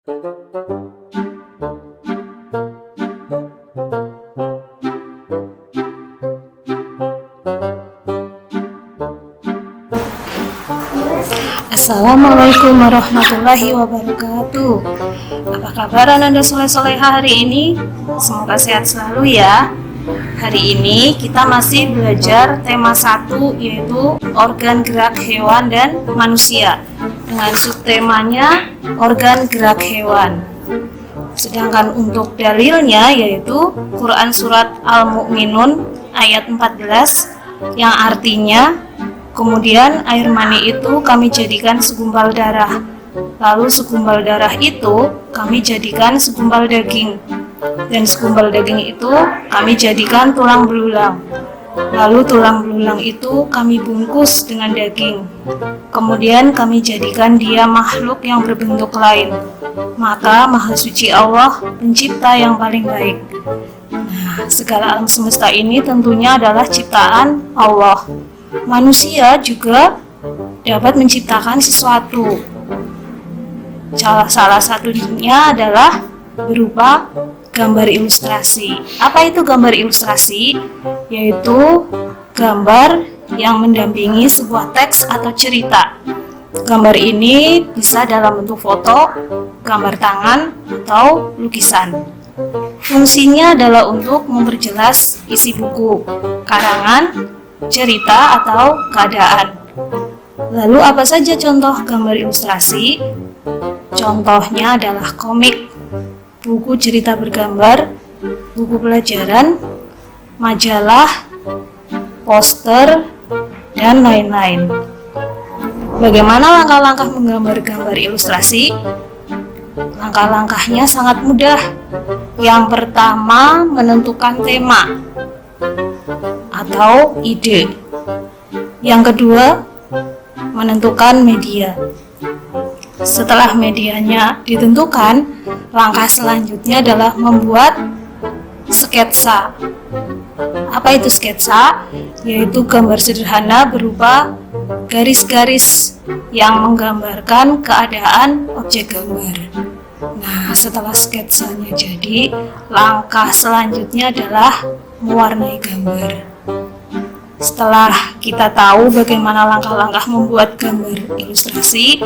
Assalamualaikum warahmatullahi wabarakatuh. Apa kabar Anda soleh-soleha hari ini? Semoga sehat selalu ya. Hari ini kita masih belajar tema 1, yaitu organ gerak hewan dan manusia, dengan subtemanya organ gerak hewan. Sedangkan untuk dalilnya yaitu Quran Surat Al-Mu'minun ayat 14 yang artinya, kemudian air mani itu kami jadikan segumpal darah, lalu segumpal darah itu kami jadikan segumpal daging, dan segumpal daging itu kami jadikan tulang belulang, lalu tulang belulang itu kami bungkus dengan daging, kemudian kami jadikan dia makhluk yang berbentuk lain. Maka Maha Suci Allah, pencipta yang paling baik. Nah, segala alam semesta ini tentunya adalah ciptaan Allah. Manusia juga dapat menciptakan sesuatu. Salah satunya adalah berupa gambar ilustrasi. Apa itu gambar ilustrasi? Yaitu gambar yang mendampingi sebuah teks atau cerita. Gambar ini bisa dalam bentuk foto, gambar tangan, atau lukisan. Fungsinya adalah untuk memperjelas isi buku, karangan, cerita, atau keadaan. Lalu apa saja contoh gambar ilustrasi? Contohnya adalah komik, buku cerita bergambar, buku pelajaran, majalah, poster, dan lain-lain. Bagaimana langkah-langkah menggambar gambar ilustrasi? Langkah-langkahnya sangat mudah. Yang pertama, menentukan tema atau ide. Yang kedua, menentukan media. Setelah medianya ditentukan, langkah selanjutnya adalah membuat sketsa. Apa itu sketsa? Yaitu gambar sederhana berupa garis-garis yang menggambarkan keadaan objek gambar. Nah, setelah sketsanya jadi, langkah selanjutnya adalah mewarnai gambar. Setelah kita tahu bagaimana langkah-langkah membuat gambar ilustrasi,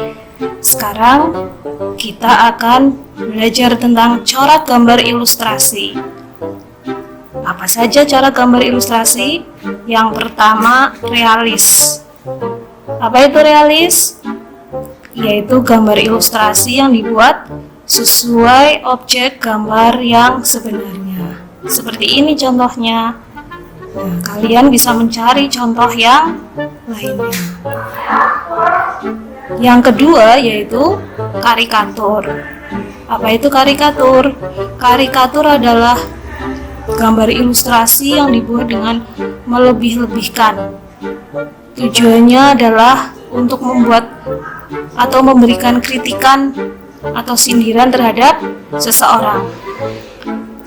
sekarang kita akan belajar tentang corak gambar ilustrasi. Apa saja cara gambar ilustrasi? Yang pertama, realis. Apa itu realis? Yaitu gambar ilustrasi yang dibuat sesuai objek gambar yang sebenarnya. Seperti ini contohnya. Nah, kalian bisa mencari contoh yang lainnya. Yang kedua yaitu karikatur. Apa itu karikatur? Karikatur adalah gambar ilustrasi yang dibuat dengan melebih-lebihkan. Tujuannya adalah untuk membuat atau memberikan kritikan atau sindiran terhadap seseorang.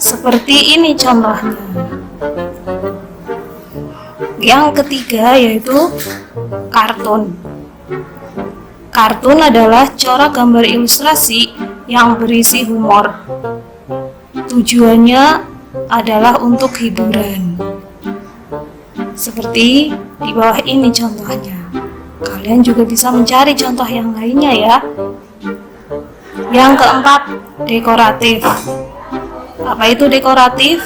Seperti ini contohnya. Yang ketiga yaitu kartun. Kartun adalah corak gambar ilustrasi yang berisi humor. Tujuannya adalah untuk hiburan. Seperti di bawah ini contohnya. Kalian juga bisa mencari contoh yang lainnya ya. Yang keempat, dekoratif. Apa itu dekoratif?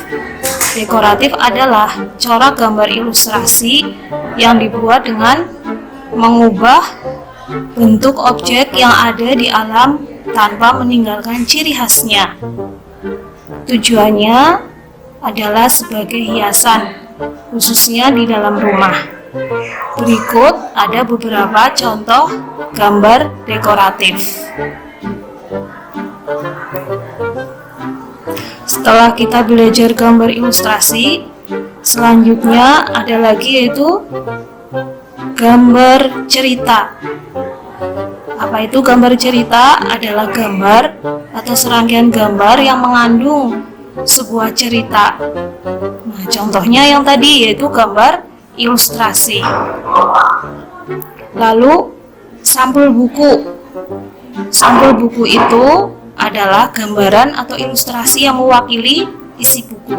Dekoratif adalah corak gambar ilustrasi yang dibuat dengan mengubah bentuk objek yang ada di alam tanpa meninggalkan ciri khasnya. Tujuannya adalah sebagai hiasan, khususnya di dalam rumah. Berikut ada beberapa contoh gambar dekoratif. Setelah kita belajar gambar ilustrasi, selanjutnya ada lagi yaitu gambar cerita. Apa itu gambar cerita? Adalah gambar atau serangkaian gambar yang mengandung sebuah cerita. Nah, contohnya yang tadi yaitu gambar ilustrasi. Lalu sampul buku. Sampul buku itu adalah gambaran atau ilustrasi yang mewakili isi buku.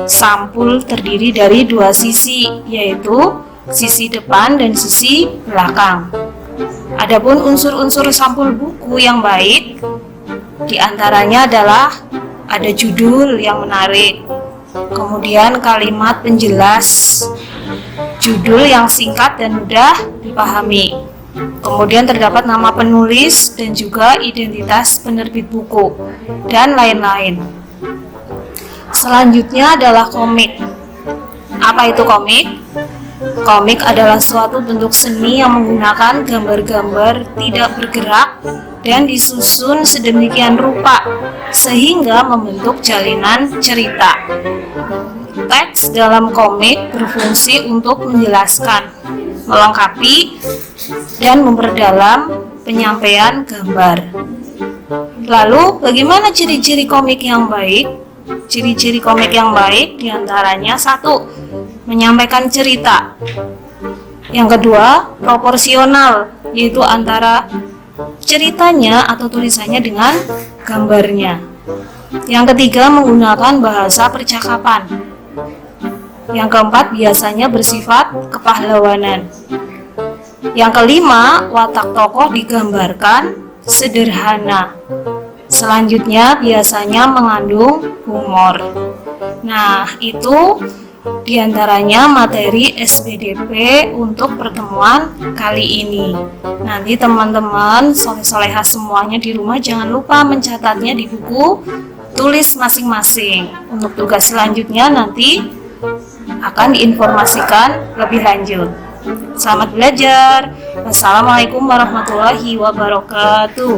Sampul terdiri dari dua sisi, yaitu sisi depan dan sisi belakang. Adapun unsur-unsur sampul buku yang baik, diantaranya adalah ada judul yang menarik, kemudian kalimat penjelas, judul yang singkat dan mudah dipahami. Kemudian terdapat nama penulis dan juga identitas penerbit buku, dan lain-lain. Selanjutnya adalah komik. Apa itu komik? Komik adalah suatu bentuk seni yang menggunakan gambar-gambar tidak bergerak dan disusun sedemikian rupa sehingga membentuk jalinan cerita. Teks dalam komik berfungsi untuk menjelaskan, melengkapi, dan memperdalam penyampaian gambar. Lalu, bagaimana ciri-ciri komik yang baik? Ciri-ciri komik yang baik diantaranya 1. Menyampaikan cerita. Yang kedua, proporsional, yaitu antara ceritanya atau tulisannya dengan gambarnya. Yang ketiga, menggunakan bahasa percakapan. Yang keempat, biasanya bersifat kepahlawanan. Yang kelima, watak tokoh digambarkan sederhana. Selanjutnya, biasanya mengandung humor. Nah, itu diantaranya materi SPDP untuk pertemuan kali ini. Nanti teman-teman soleh-solehah semuanya di rumah jangan lupa mencatatnya di buku tulis masing-masing. Untuk tugas selanjutnya nanti akan diinformasikan lebih lanjut. Selamat belajar. Wassalamualaikum warahmatullahi wabarakatuh.